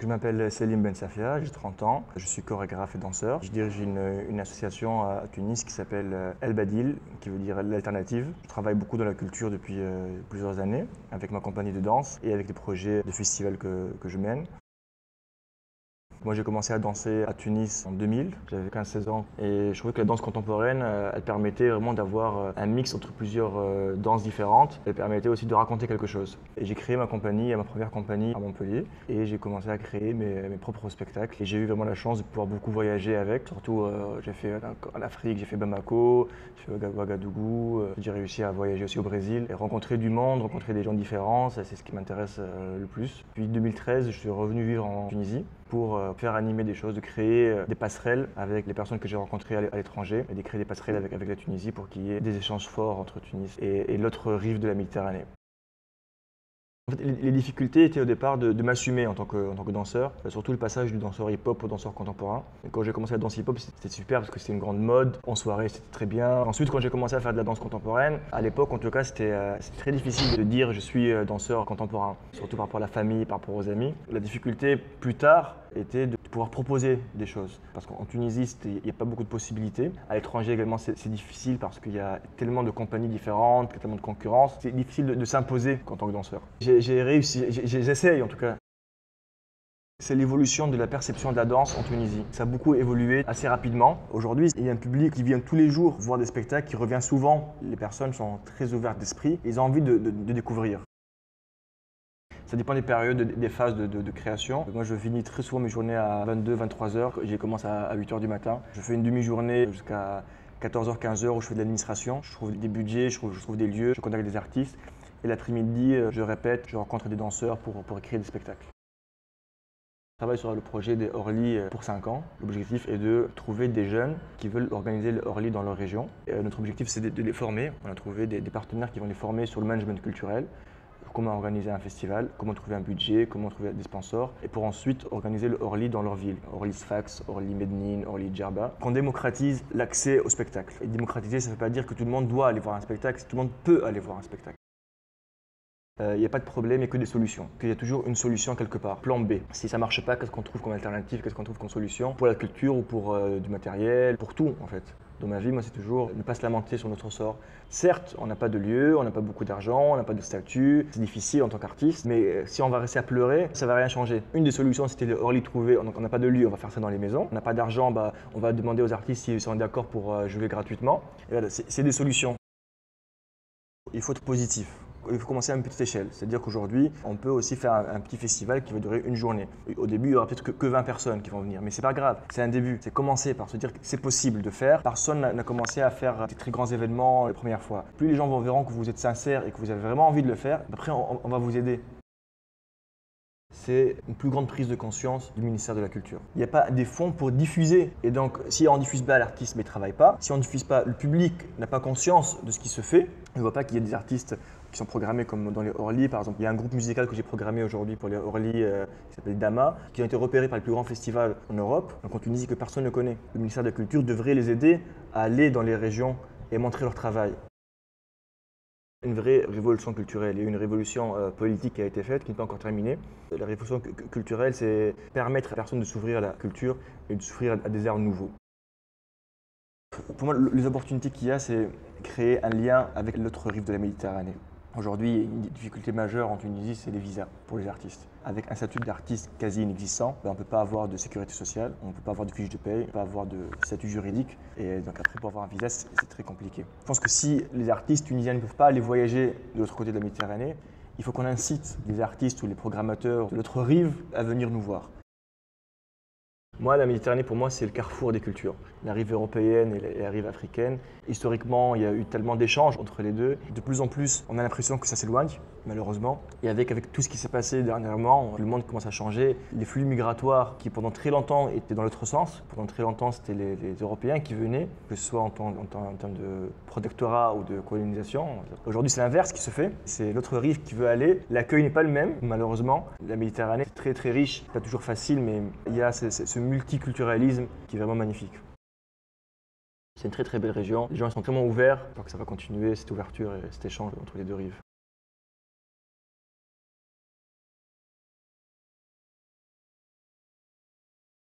Je m'appelle Selim Ben Safia, j'ai 30 ans, je suis chorégraphe et danseur. Je dirige une association à Tunis qui s'appelle El Badil, qui veut dire l'alternative. Je travaille beaucoup dans la culture depuis plusieurs années, avec ma compagnie de danse et avec des projets de festivals que je mène. Moi, j'ai commencé à danser à Tunis en 2000, j'avais 15-16 ans, et je trouvais que la danse contemporaine, elle permettait vraiment d'avoir un mix entre plusieurs danses différentes. Elle permettait aussi de raconter quelque chose. Et j'ai créé ma première compagnie à Montpellier, et j'ai commencé à créer mes propres spectacles. Et j'ai eu vraiment la chance de pouvoir beaucoup voyager avec. Surtout, j'ai fait en Afrique, j'ai fait Bamako, j'ai fait Ouagadougou. J'ai réussi à voyager aussi au Brésil et rencontrer du monde, rencontrer des gens différents. Ça, c'est ce qui m'intéresse le plus. Puis 2013, je suis revenu vivre en Tunisie pour faire animer des choses, de créer des passerelles avec les personnes que j'ai rencontrées à l'étranger et de créer des passerelles avec la Tunisie pour qu'il y ait des échanges forts entre Tunis et l'autre rive de la Méditerranée. En fait, les difficultés étaient au départ de m'assumer en tant que danseur, surtout le passage du danseur hip-hop au danseur contemporain. Et quand j'ai commencé la danse hip-hop, c'était super parce que c'était une grande mode. En soirée, c'était très bien. Ensuite, quand j'ai commencé à faire de la danse contemporaine, à l'époque, en tout cas, c'était très difficile de dire je suis danseur contemporain, surtout par rapport à la famille, par rapport aux amis. La difficulté plus tard était de pouvoir proposer des choses. Parce qu'en Tunisie, il n'y a pas beaucoup de possibilités. À l'étranger également, c'est difficile parce qu'il y a tellement de compagnies différentes, tellement de concurrence. C'est difficile de s'imposer en tant que danseur. J'ai réussi, j'essaye en tout cas. C'est l'évolution de la perception de la danse en Tunisie. Ça a beaucoup évolué assez rapidement. Aujourd'hui, il y a un public qui vient tous les jours voir des spectacles, qui revient souvent. Les personnes sont très ouvertes d'esprit, ils ont envie de découvrir. Ça dépend des périodes, des phases de création. Moi, je finis très souvent mes journées à 22-23 heures. J'ai commencé à 8 heures du matin. Je fais une demi-journée jusqu'à 14h, 15h où je fais de l'administration. Je trouve des budgets, je trouve des lieux, je contacte des artistes. Et l'après-midi, je répète, je rencontre des danseurs pour créer des spectacles. Je travaille sur le projet des Orly pour 5 ans. L'objectif est de trouver des jeunes qui veulent organiser le Orly dans leur région. Et notre objectif, c'est de les former. On a trouvé des partenaires qui vont les former sur le management culturel, comment organiser un festival, comment trouver un budget, comment trouver des sponsors, et pour ensuite organiser le Orly dans leur ville. Orly Sfax, Orly Medellín, Orly Djerba. Qu'on démocratise l'accès au spectacle. Et démocratiser, ça ne veut pas dire que tout le monde doit aller voir un spectacle, tout le monde peut aller voir un spectacle. Il n'y a pas de problème, il n'y a que des solutions. Il y a toujours une solution quelque part. Plan B. Si ça ne marche pas, qu'est-ce qu'on trouve comme alternative, qu'est-ce qu'on trouve comme solution pour la culture ou pour du matériel, pour tout en fait. Dans ma vie, moi, c'est toujours ne pas se lamenter sur notre sort. Certes, on n'a pas de lieu, on n'a pas beaucoup d'argent, on n'a pas de statut, c'est difficile en tant qu'artiste, mais si on va rester à pleurer, ça ne va rien changer. Une des solutions, c'était le Orly trouvé, donc on n'a pas de lieu, on va faire ça dans les maisons. On n'a pas d'argent, on va demander aux artistes s'ils sont d'accord pour jouer gratuitement. Voilà, c'est des solutions. Il faut être positif. Il faut commencer à une petite échelle. C'est-à-dire qu'aujourd'hui, on peut aussi faire un petit festival qui va durer une journée. Au début, il n'y aura peut-être que 20 personnes qui vont venir, mais c'est pas grave. C'est un début. C'est commencer par se dire que c'est possible de faire. Personne n'a commencé à faire des très grands événements la première fois. Plus les gens verront que vous êtes sincère et que vous avez vraiment envie de le faire, après on va vous aider. C'est une plus grande prise de conscience du ministère de la Culture. Il n'y a pas des fonds pour diffuser. Et donc, si on ne diffuse pas, l'artiste ne travaille pas. Si on ne diffuse pas, le public n'a pas conscience de ce qui se fait. On ne voit pas qu'il y a des artistes qui sont programmés comme dans les Orly. Par exemple, il y a un groupe musical que j'ai programmé aujourd'hui pour les Orly qui s'appelle Dama, qui ont été repérés par le plus grand festival en Europe, donc en Tunisie, que personne ne connaît. Le ministère de la Culture devrait les aider à aller dans les régions et montrer leur travail. Une vraie révolution culturelle et une révolution politique qui a été faite, qui n'est pas encore terminée. La révolution culturelle, c'est permettre à la personne de s'ouvrir à la culture et de s'ouvrir à des arts nouveaux. Pour moi, les opportunités qu'il y a, c'est créer un lien avec l'autre rive de la Méditerranée. Aujourd'hui, une difficulté majeure en Tunisie, c'est les visas pour les artistes. Avec un statut d'artiste quasi inexistant, on ne peut pas avoir de sécurité sociale, on ne peut pas avoir de fiche de paye, on ne peut pas avoir de statut juridique. Et donc après, pour avoir un visa, c'est très compliqué. Je pense que si les artistes tunisiens ne peuvent pas aller voyager de l'autre côté de la Méditerranée, il faut qu'on incite les artistes ou les programmateurs de l'autre rive à venir nous voir. Moi, la Méditerranée, pour moi, c'est le carrefour des cultures. La rive européenne et la rive africaine. Historiquement, il y a eu tellement d'échanges entre les deux. De plus en plus, on a l'impression que ça s'éloigne, malheureusement. Et avec tout ce qui s'est passé dernièrement, le monde commence à changer. Les flux migratoires qui, pendant très longtemps, étaient dans l'autre sens. Pendant très longtemps, c'était les Européens qui venaient, que ce soit en termes de protectorat ou de colonisation. Aujourd'hui, c'est l'inverse qui se fait. C'est l'autre rive qui veut aller. L'accueil n'est pas le même, malheureusement. La Méditerranée, c'est très, très riche. Pas toujours facile, mais il y a ce multiculturalisme qui est vraiment magnifique. C'est une très très belle région. Les gens sont tellement ouverts, donc ça va continuer cette ouverture et cet échange entre les deux rives.